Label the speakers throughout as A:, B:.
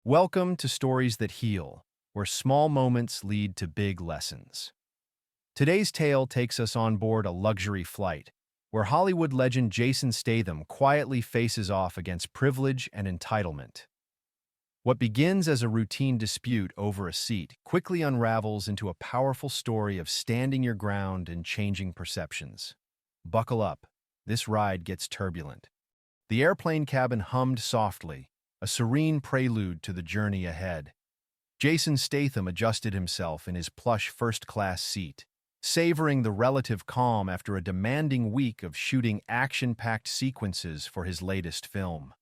A: Welcome to Stories That Heal, where small moments lead to big lessons. Today's tale takes us on board a luxury flight, where Hollywood legend Jason Statham quietly faces off against privilege and entitlement. What begins as a routine dispute over a seat quickly unravels into a powerful story of standing your ground and changing perceptions. Buckle up, this ride gets turbulent. The airplane cabin hummed softly, a serene prelude to the journey ahead. Jason Statham adjusted himself in his plush first-class seat, savoring the relative calm after a demanding week of shooting action-packed sequences for his latest film.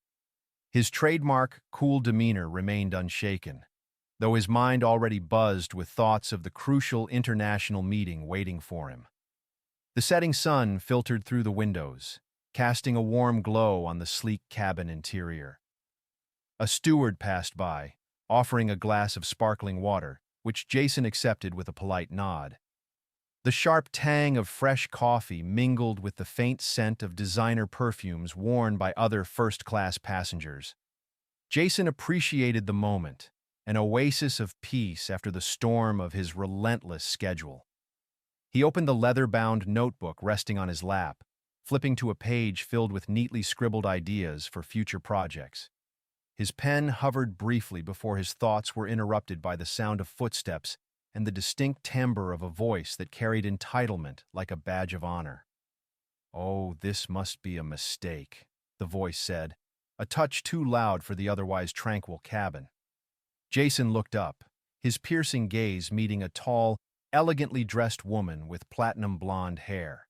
A: His trademark, cool demeanor remained unshaken, though his mind already buzzed with thoughts of the crucial international meeting waiting for him. The setting sun filtered through the windows, casting a warm glow on the sleek cabin interior. A steward passed by, offering a glass of sparkling water, which Jason accepted with a polite nod. The sharp tang of fresh coffee mingled with the faint scent of designer perfumes worn by other first-class passengers. Jason appreciated the moment, an oasis of peace after the storm of his relentless schedule. He opened the leather-bound notebook resting on his lap, flipping to a page filled with neatly scribbled ideas for future projects. His pen hovered briefly before his thoughts were interrupted by the sound of footsteps and the distinct timbre of a voice that carried entitlement like a badge of honor. "Oh, this must be a mistake," the voice said, a touch too loud for the otherwise tranquil cabin. Jason looked up, his piercing gaze meeting a tall, elegantly dressed woman with platinum blonde hair.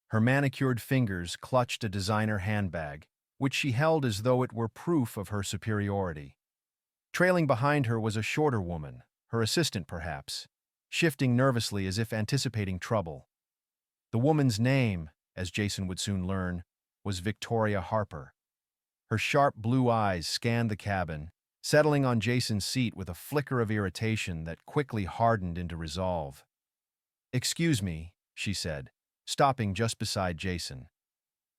A: Her manicured fingers clutched a designer handbag, which she held as though it were proof of her superiority. Trailing behind her was a shorter woman, her assistant perhaps, shifting nervously as if anticipating trouble. The woman's name, as Jason would soon learn, was Victoria Harper. Her sharp blue eyes scanned the cabin, settling on Jason's seat with a flicker of irritation that quickly hardened into resolve. "Excuse me," she said, stopping just beside Jason.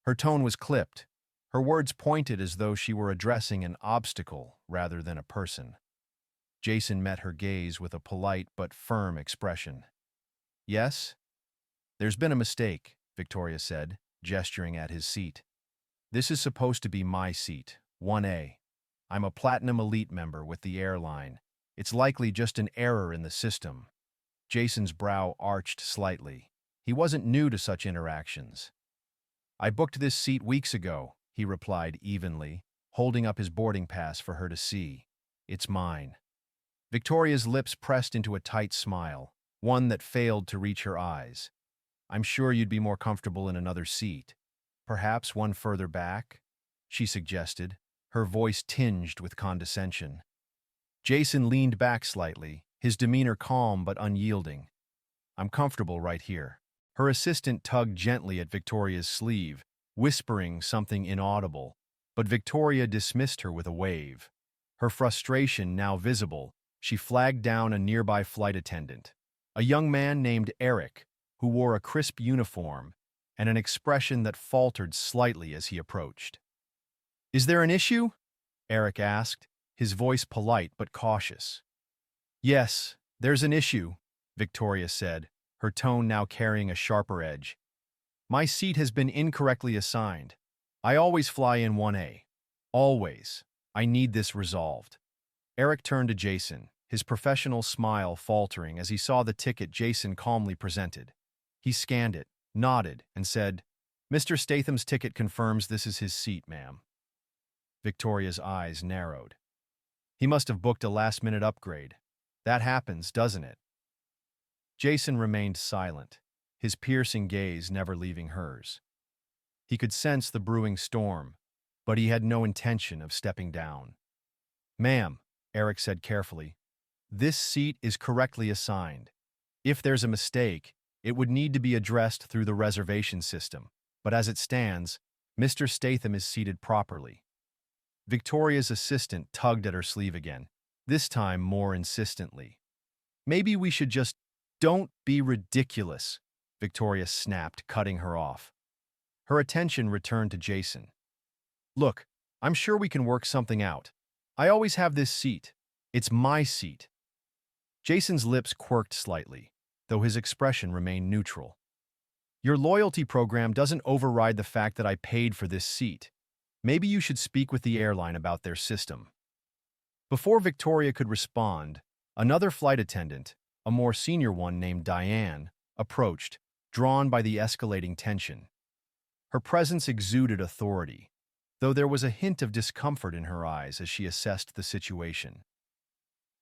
A: Her tone was clipped, her words pointed as though she were addressing an obstacle rather than a person. Jason met her gaze with a polite but firm expression. "Yes?" "There's been a mistake," Victoria said, gesturing at his seat. "This is supposed to be my seat, 1A. I'm a Platinum Elite member with the airline. It's likely just an error in the system." Jason's brow arched slightly. He wasn't new to such interactions. "I booked this seat weeks ago," he replied evenly, holding up his boarding pass for her to see. "It's mine." Victoria's lips pressed into a tight smile, one that failed to reach her eyes. "I'm sure you'd be more comfortable in another seat. Perhaps one further back?" she suggested, her voice tinged with condescension. Jason leaned back slightly, his demeanor calm but unyielding. "I'm comfortable right here." Her assistant tugged gently at Victoria's sleeve, whispering something inaudible, but Victoria dismissed her with a wave. Her frustration now visible, she flagged down a nearby flight attendant, a young man named Eric, who wore a crisp uniform and an expression that faltered slightly as he approached. "Is there an issue?" Eric asked, his voice polite but cautious. "Yes, there's an issue," Victoria said, her tone now carrying a sharper edge. "My seat has been incorrectly assigned. I always fly in 1A. Always. I need this resolved." Eric turned to Jason, his professional smile faltering as he saw the ticket Jason calmly presented. He scanned it, nodded, and said, "Mr. Statham's ticket confirms this is his seat, ma'am." Victoria's eyes narrowed. "He must have booked a last-minute upgrade. That happens, doesn't it?" Jason remained silent, his piercing gaze never leaving hers. He could sense the brewing storm, but he had no intention of stepping down. "Ma'am," Eric said carefully, "this seat is correctly assigned. If there's a mistake, it would need to be addressed through the reservation system, but as it stands, Mr. Statham is seated properly." Victoria's assistant tugged at her sleeve again, this time more insistently. "Maybe we should just—" "Don't be ridiculous," Victoria snapped, cutting her off. Her attention returned to Jason. "Look, I'm sure we can work something out. I always have this seat. It's my seat. Jason's lips quirked slightly, though his expression remained neutral. Your loyalty program doesn't override the fact that I paid for this seat. Maybe you should speak with the airline about their system. Before Victoria could respond, another flight attendant, a more senior one named Diane, approached, drawn by the escalating tension. Her presence exuded authority, though there was a hint of discomfort in her eyes as she assessed the situation.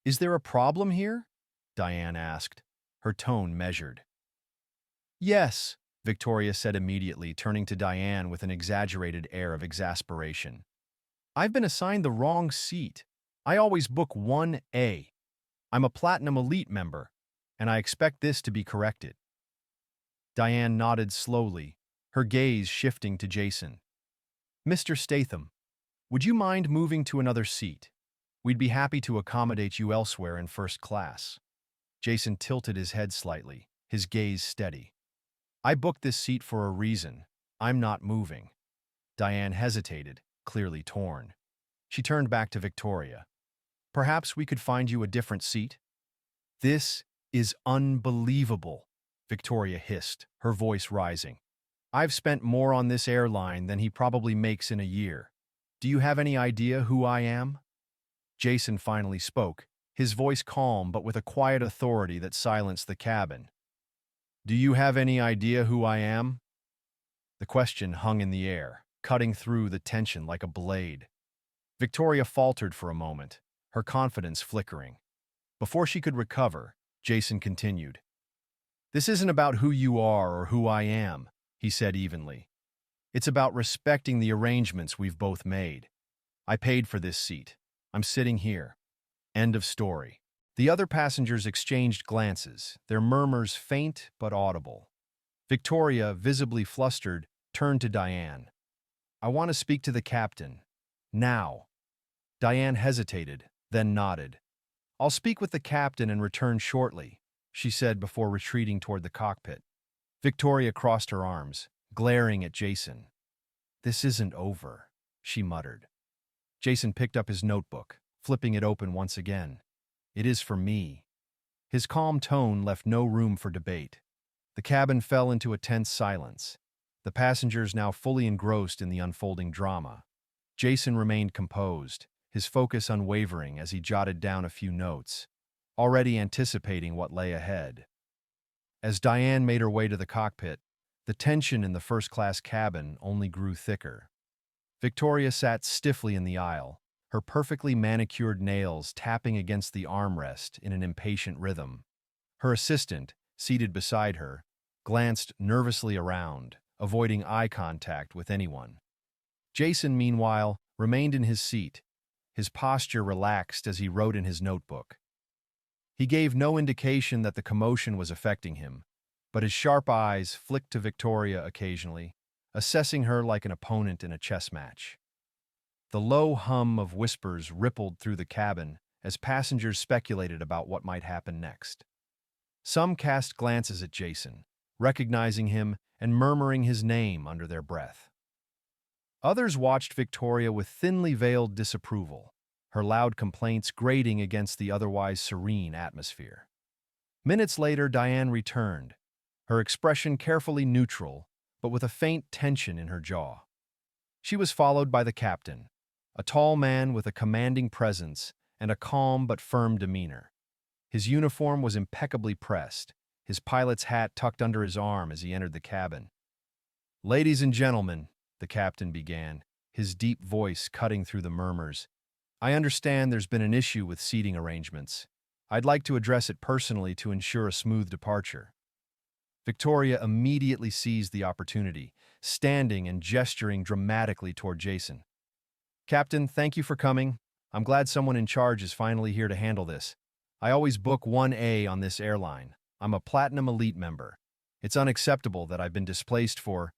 A: "Is there a problem here?" Diane asked, her tone measured. "Yes," Victoria said immediately, turning to Diane with an exaggerated air of exasperation. "I've been assigned the wrong seat. I always book 1A. I'm a Platinum Elite member, and I expect this to be corrected." Diane nodded slowly, her gaze shifting to Jason. "Mr. Statham, would you mind moving to another seat? We'd be happy to accommodate you elsewhere in first class." Jason tilted his head slightly, his gaze steady. "I booked this seat for a reason. I'm not moving." Diane hesitated, clearly torn. She turned back to Victoria. "Perhaps we could find you a different seat?" "This is unbelievable," Victoria hissed, her voice rising. "I've spent more on this airline than he probably makes in a year. Do you have any idea who I am?" Jason finally spoke, his voice calm but with a quiet authority that silenced the cabin. "Do you have any idea who I am?" The question hung in the air, cutting through the tension like a blade. Victoria faltered for a moment, her confidence flickering. Before she could recover, Jason continued. "This isn't about who you are or who I am," he said evenly. "It's about respecting the arrangements we've both made. I paid for this seat. I'm sitting here. End of story." The other passengers exchanged glances, their murmurs faint but audible. Victoria, visibly flustered, turned to Diane. "I want to speak to the captain. Now." Diane hesitated, then nodded. "I'll speak with the captain and return shortly," she said before retreating toward the cockpit. Victoria crossed her arms, glaring at Jason. "This isn't over," she muttered. Jason picked up his notebook, flipping it open once again. "It is for me." His calm tone left no room for debate. The cabin fell into a tense silence, the passengers now fully engrossed in the unfolding drama. Jason remained composed, his focus unwavering as he jotted down a few notes, already anticipating what lay ahead. As Diane made her way to the cockpit, the tension in the first-class cabin only grew thicker. Victoria sat stiffly in the aisle, her perfectly manicured nails tapping against the armrest in an impatient rhythm. Her assistant, seated beside her, glanced nervously around, avoiding eye contact with anyone. Jason, meanwhile, remained in his seat, his posture relaxed as he wrote in his notebook. He gave no indication that the commotion was affecting him, but his sharp eyes flicked to Victoria occasionally, assessing her like an opponent in a chess match. The low hum of whispers rippled through the cabin as passengers speculated about what might happen next. Some cast glances at Jason, recognizing him and murmuring his name under their breath. Others watched Victoria with thinly veiled disapproval, her loud complaints grating against the otherwise serene atmosphere. Minutes later, Diane returned, her expression carefully neutral, but with a faint tension in her jaw. She was followed by the captain, a tall man with a commanding presence and a calm but firm demeanor. His uniform was impeccably pressed, his pilot's hat tucked under his arm as he entered the cabin. "Ladies and gentlemen," the captain began, his deep voice cutting through the murmurs, "I understand there's been an issue with seating arrangements. I'd like to address it personally to ensure a smooth departure." Victoria immediately seized the opportunity, standing and gesturing dramatically toward Jason. "Captain, thank you for coming. I'm glad someone in charge is finally here to handle this. I always book 1A on this airline. I'm a Platinum Elite member. It's unacceptable that I've been displaced for—"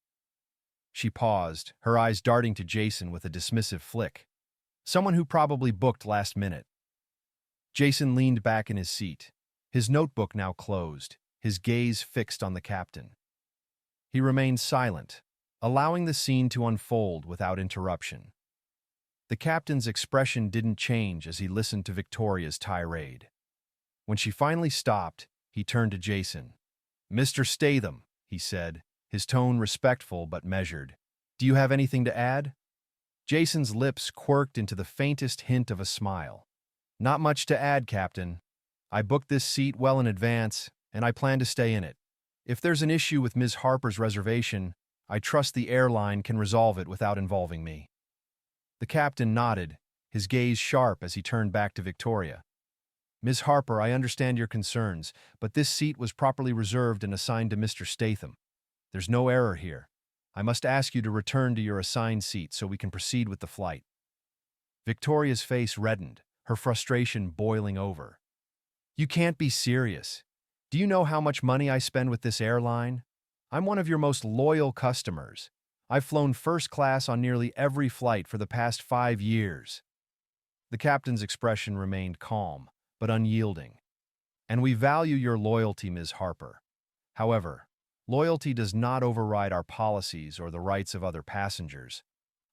A: She paused, her eyes darting to Jason with a dismissive flick. "Someone who probably booked last minute." Jason leaned back in his seat, his notebook now closed, his gaze fixed on the captain. He remained silent, allowing the scene to unfold without interruption. The captain's expression didn't change as he listened to Victoria's tirade. When she finally stopped, he turned to Jason. "Mr. Statham," he said, his tone respectful but measured. "Do you have anything to add?" Jason's lips quirked into the faintest hint of a smile. "Not much to add, Captain. I booked this seat well in advance, and I plan to stay in it. If there's an issue with Ms. Harper's reservation, I trust the airline can resolve it without involving me." The captain nodded, his gaze sharp as he turned back to Victoria. "Ms. Harper, I understand your concerns, but this seat was properly reserved and assigned to Mr. Statham. There's no error here. I must ask you to return to your assigned seat so we can proceed with the flight." Victoria's face reddened, her frustration boiling over. "You can't be serious. Do you know how much money I spend with this airline? I'm one of your most loyal customers. I've flown first class on nearly every flight for the past 5 years." The captain's expression remained calm, but unyielding. "And we value your loyalty, Ms. Harper. However, loyalty does not override our policies or the rights of other passengers.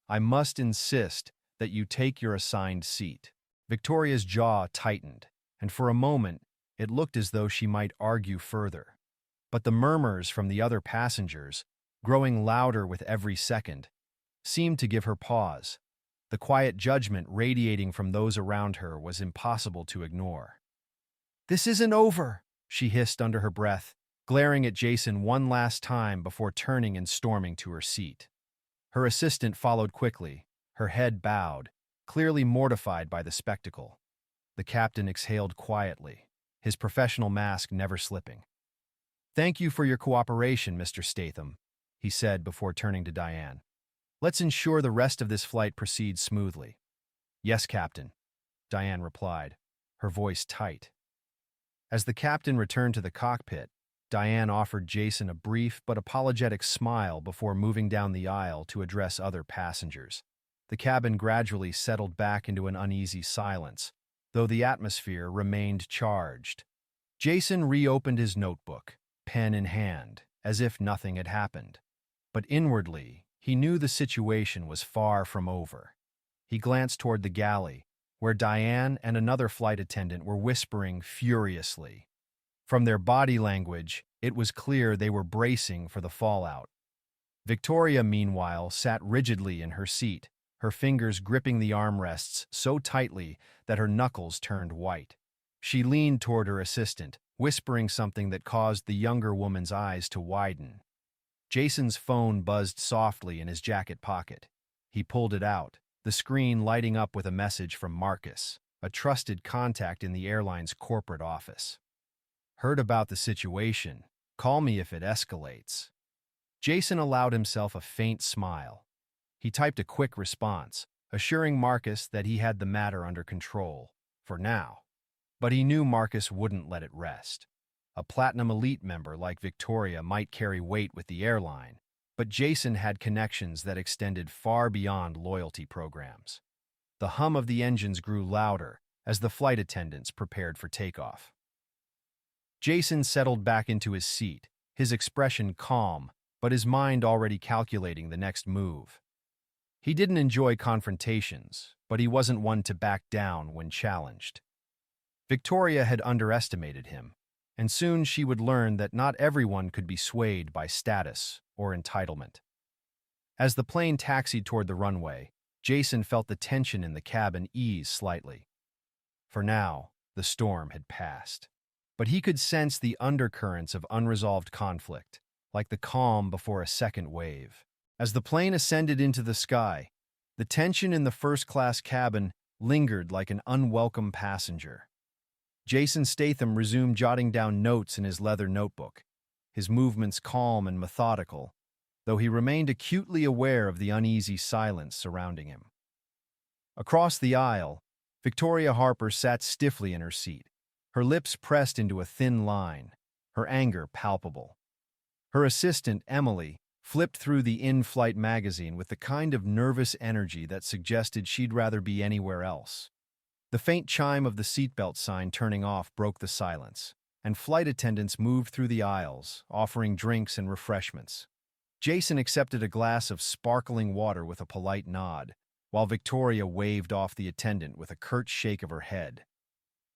A: I must insist that you take your assigned seat." Victoria's jaw tightened, and for a moment it looked as though she might argue further. But the murmurs from the other passengers, growing louder with every second, seemed to give her pause. The quiet judgment radiating from those around her was impossible to ignore. "This isn't over," she hissed under her breath, glaring at Jason one last time before turning and storming to her seat. Her assistant followed quickly, her head bowed, clearly mortified by the spectacle. The captain exhaled quietly, his professional mask never slipping. "Thank you for your cooperation, Mr. Statham," he said before turning to Diane. "Let's ensure the rest of this flight proceeds smoothly." "Yes, Captain," Diane replied, her voice tight. As the captain returned to the cockpit, Diane offered Jason a brief but apologetic smile before moving down the aisle to address other passengers. The cabin gradually settled back into an uneasy silence, though the atmosphere remained charged. Jason reopened his notebook, pen in hand, as if nothing had happened. But inwardly, he knew the situation was far from over. He glanced toward the galley, where Diane and another flight attendant were whispering furiously. From their body language, it was clear they were bracing for the fallout. Victoria, meanwhile, sat rigidly in her seat, her fingers gripping the armrests so tightly that her knuckles turned white. She leaned toward her assistant, whispering something that caused the younger woman's eyes to widen. Jason's phone buzzed softly in his jacket pocket. He pulled it out, the screen lighting up with a message from Marcus, a trusted contact in the airline's corporate office. "Heard about the situation. Call me if it escalates." Jason allowed himself a faint smile. He typed a quick response, assuring Marcus that he had the matter under control, for now. But he knew Marcus wouldn't let it rest. A Platinum Elite member like Victoria might carry weight with the airline, but Jason had connections that extended far beyond loyalty programs. The hum of the engines grew louder as the flight attendants prepared for takeoff. Jason settled back into his seat, his expression calm, but his mind already calculating the next move. He didn't enjoy confrontations, but he wasn't one to back down when challenged. Victoria had underestimated him, and soon she would learn that not everyone could be swayed by status or entitlement. As the plane taxied toward the runway, Jason felt the tension in the cabin ease slightly. For now, the storm had passed. But he could sense the undercurrents of unresolved conflict, like the calm before a second wave. As the plane ascended into the sky, the tension in the first-class cabin lingered like an unwelcome passenger. Jason Statham resumed jotting down notes in his leather notebook, his movements calm and methodical, though he remained acutely aware of the uneasy silence surrounding him. Across the aisle, Victoria Harper sat stiffly in her seat, her lips pressed into a thin line, her anger palpable. Her assistant, Emily, flipped through the in-flight magazine with the kind of nervous energy that suggested she'd rather be anywhere else. The faint chime of the seatbelt sign turning off broke the silence, and flight attendants moved through the aisles, offering drinks and refreshments. Jason accepted a glass of sparkling water with a polite nod, while Victoria waved off the attendant with a curt shake of her head.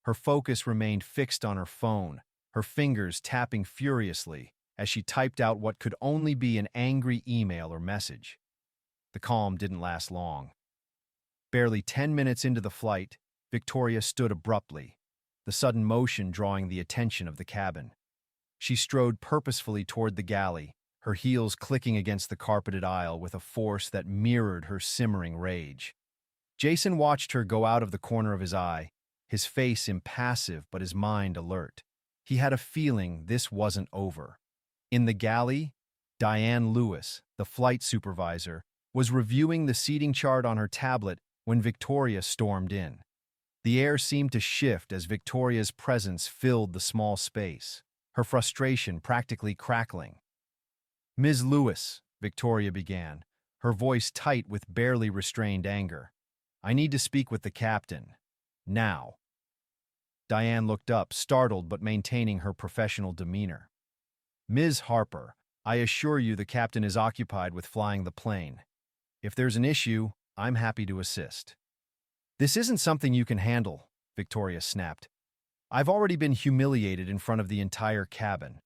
A: Her focus remained fixed on her phone, her fingers tapping furiously as she typed out what could only be an angry email or message. The calm didn't last long. Barely 10 minutes into the flight, Victoria stood abruptly, the sudden motion drawing the attention of the cabin. She strode purposefully toward the galley, her heels clicking against the carpeted aisle with a force that mirrored her simmering rage. Jason watched her go out of the corner of his eye, his face impassive but his mind alert. He had a feeling this wasn't over. In the galley, Diane Lewis, the flight supervisor, was reviewing the seating chart on her tablet when Victoria stormed in. The air seemed to shift as Victoria's presence filled the small space, her frustration practically crackling. "Ms. Lewis," Victoria began, her voice tight with barely restrained anger. "I need to speak with the captain. Now." Diane looked up, startled but maintaining her professional demeanor. "Ms. Harper, I assure you the captain is occupied with flying the plane. If there's an issue, I'm happy to assist." "This isn't something you can handle," Victoria snapped. "I've already been humiliated in front of the entire cabin.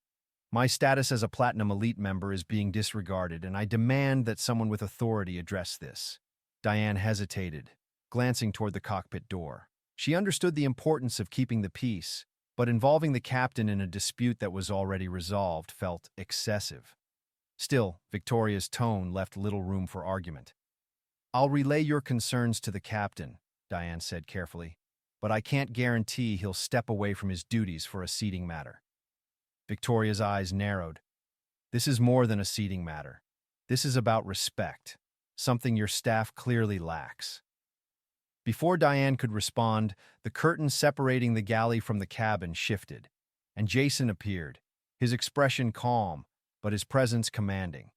A: My status as a Platinum Elite member is being disregarded, and I demand that someone with authority address this." Diane hesitated, glancing toward the cockpit door. She understood the importance of keeping the peace, but involving the captain in a dispute that was already resolved felt excessive. Still, Victoria's tone left little room for argument. "I'll relay your concerns to the captain," Diane said carefully, "but I can't guarantee he'll step away from his duties for a seating matter." Victoria's eyes narrowed. "This is more than a seating matter. This is about respect, something your staff clearly lacks." Before Diane could respond, the curtain separating the galley from the cabin shifted, and Jason appeared, his expression calm, but his presence commanding.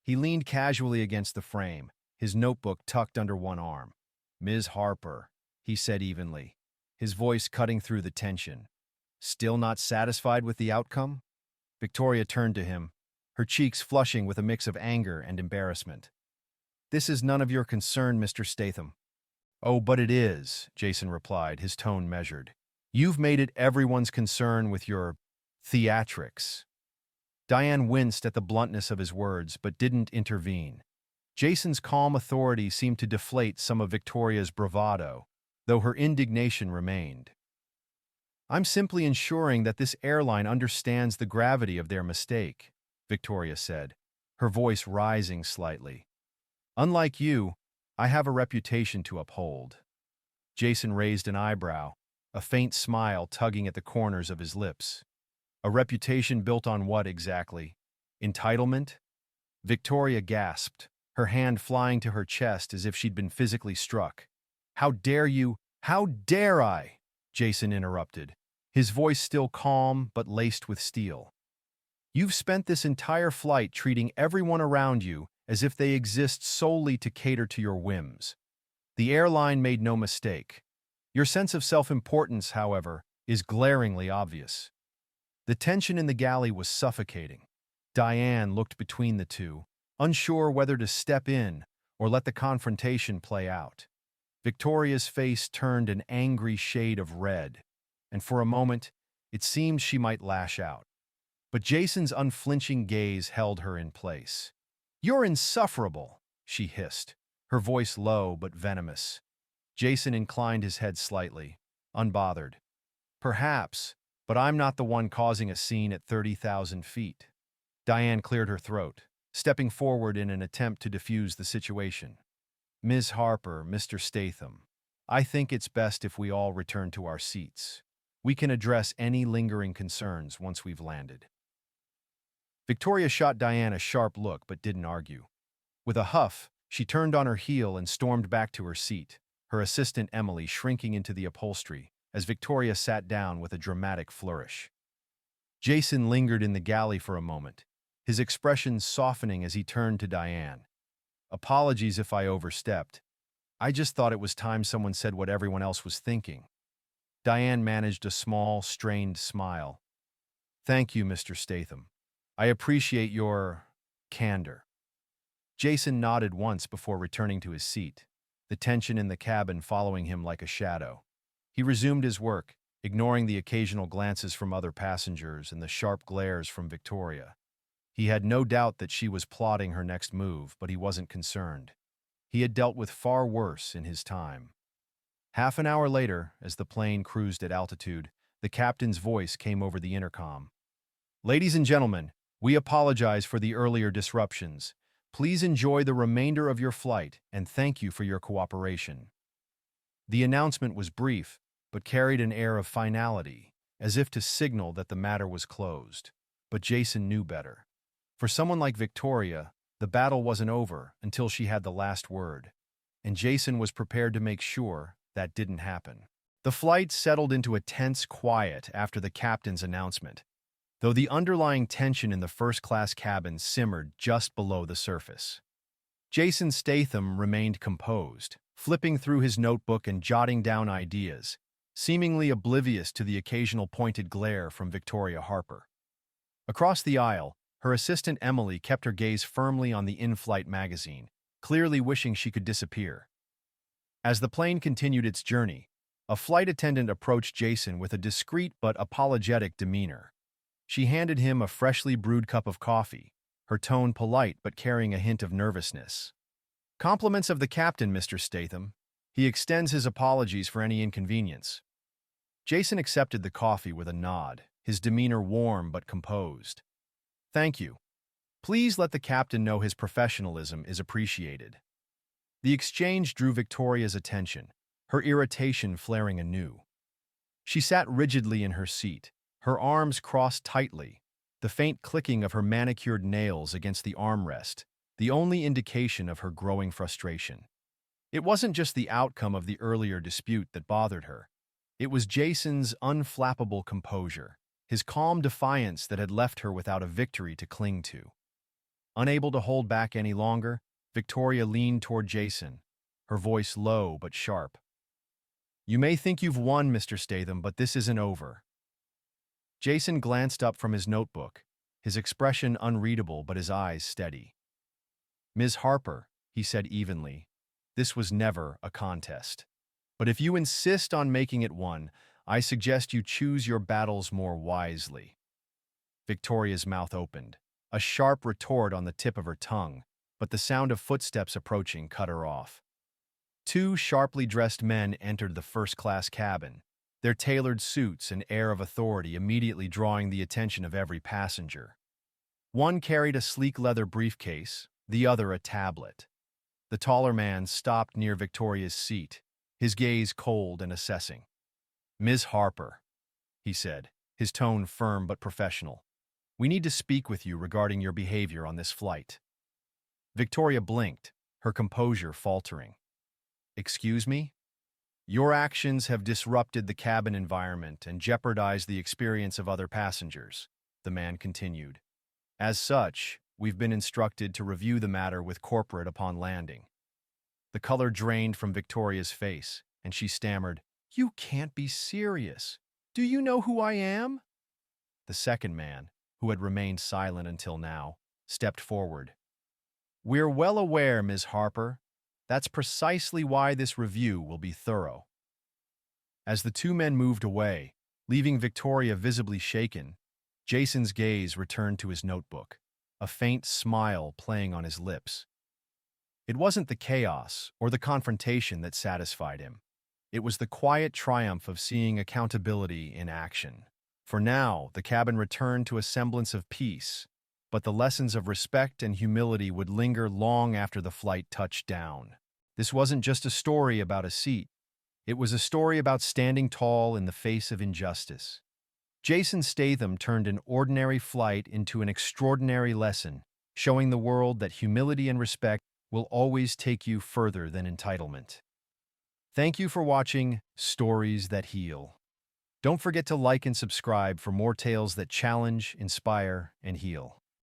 A: He leaned casually against the frame, his notebook tucked under one arm. "Ms. Harper," he said evenly, his voice cutting through the tension. "Still not satisfied with the outcome?" Victoria turned to him, her cheeks flushing with a mix of anger and embarrassment. "This is none of your concern, Mr. Statham." "Oh, but it is," Jason replied, his tone measured. "You've made it everyone's concern with your theatrics." Diane winced at the bluntness of his words, but didn't intervene. Jason's calm authority seemed to deflate some of Victoria's bravado, though her indignation remained. "I'm simply ensuring that this airline understands the gravity of their mistake," Victoria said, her voice rising slightly. "Unlike you, I have a reputation to uphold." Jason raised an eyebrow, a faint smile tugging at the corners of his lips. "A reputation built on what exactly? Entitlement?" Victoria gasped, her hand flying to her chest as if she'd been physically struck. "How dare you? How dare I?" Jason interrupted, his voice still calm but laced with steel. "You've spent this entire flight treating everyone around you as if they exist solely to cater to your whims. The airline made no mistake. Your sense of self-importance, however, is glaringly obvious." The tension in the galley was suffocating. Diane looked between the two, unsure whether to step in or let the confrontation play out. Victoria's face turned an angry shade of red, and for a moment, it seemed she might lash out. But Jason's unflinching gaze held her in place. "You're insufferable," she hissed, her voice low but venomous. Jason inclined his head slightly, unbothered. "Perhaps, but I'm not the one causing a scene at 30,000 feet. Diane cleared her throat, stepping forward in an attempt to defuse the situation. "Ms. Harper, Mr. Statham, I think it's best if we all return to our seats. We can address any lingering concerns once we've landed." Victoria shot Diane a sharp look but didn't argue. With a huff, she turned on her heel and stormed back to her seat, her assistant Emily shrinking into the upholstery as Victoria sat down with a dramatic flourish. Jason lingered in the galley for a moment, his expression softening as he turned to Diane. "Apologies if I overstepped. I just thought it was time someone said what everyone else was thinking." Diane managed a small, strained smile. "Thank you, Mr. Statham. I appreciate your candor." Jason nodded once before returning to his seat. the tension in the cabin following him like a shadow. He resumed his work, ignoring the occasional glances from other passengers and the sharp glares from Victoria. He had no doubt that she was plotting her next move, but he wasn't concerned. He had dealt with far worse in his time. Half an hour later, as the plane cruised at altitude, the captain's voice came over the intercom. "Ladies and gentlemen, we apologize for the earlier disruptions. Please enjoy the remainder of your flight, and thank you for your cooperation." The announcement was brief, but carried an air of finality, as if to signal that the matter was closed. But Jason knew better. For someone like Victoria, the battle wasn't over until she had the last word, and Jason was prepared to make sure that didn't happen. The flight settled into a tense quiet after the captain's announcement, though the underlying tension in the first-class cabin simmered just below the surface. Jason Statham remained composed, flipping through his notebook and jotting down ideas, seemingly oblivious to the occasional pointed glare from Victoria Harper. Across the aisle, her assistant Emily kept her gaze firmly on the in-flight magazine, clearly wishing she could disappear. As the plane continued its journey, a flight attendant approached Jason with a discreet but apologetic demeanor. She handed him a freshly brewed cup of coffee, her tone polite but carrying a hint of nervousness. "Compliments of the captain, Mr. Statham. He extends his apologies for any inconvenience." Jason accepted the coffee with a nod, his demeanor warm but composed. "Thank you. Please let the captain know his professionalism is appreciated." The exchange drew Victoria's attention, her irritation flaring anew. She sat rigidly in her seat, her arms crossed tightly, the faint clicking of her manicured nails against the armrest, the only indication of her growing frustration. It wasn't just the outcome of the earlier dispute that bothered her. It was Jason's unflappable composure, his calm defiance that had left her without a victory to cling to. Unable to hold back any longer, Victoria leaned toward Jason, her voice low but sharp. "You may think you've won, Mr. Statham, but this isn't over." Jason glanced up from his notebook, his expression unreadable but his eyes steady. "Ms. Harper," he said evenly, "this was never a contest. But if you insist on making it one, I suggest you choose your battles more wisely." Victoria's mouth opened, a sharp retort on the tip of her tongue, but the sound of footsteps approaching cut her off. Two sharply dressed men entered the first-class cabin, their tailored suits and air of authority immediately drawing the attention of every passenger. One carried a sleek leather briefcase, the other a tablet. The taller man stopped near Victoria's seat, his gaze cold and assessing. "Ms. Harper," he said, his tone firm but professional, "we need to speak with you regarding your behavior on this flight." Victoria blinked, her composure faltering. "Excuse me?" "Your actions have disrupted the cabin environment and jeopardized the experience of other passengers," the man continued. "As such, we've been instructed to review the matter with corporate upon landing." The color drained from Victoria's face, and she stammered, "You can't be serious. Do you know who I am?" The second man, who had remained silent until now, stepped forward. "We're well aware, Ms. Harper. That's precisely why this review will be thorough." As the two men moved away, leaving Victoria visibly shaken, Jason's gaze returned to his notebook, a faint smile playing on his lips. It wasn't the chaos or the confrontation that satisfied him. It was the quiet triumph of seeing accountability in action. For now, the cabin returned to a semblance of peace, but the lessons of respect and humility would linger long after the flight touched down. This wasn't just a story about a seat. It was a story about standing tall in the face of injustice. Jason Statham turned an ordinary flight into an extraordinary lesson, showing the world that humility and respect will always take you further than entitlement. Thank you for watching Stories That Heal. Don't forget to like and subscribe for more tales that challenge, inspire, and heal.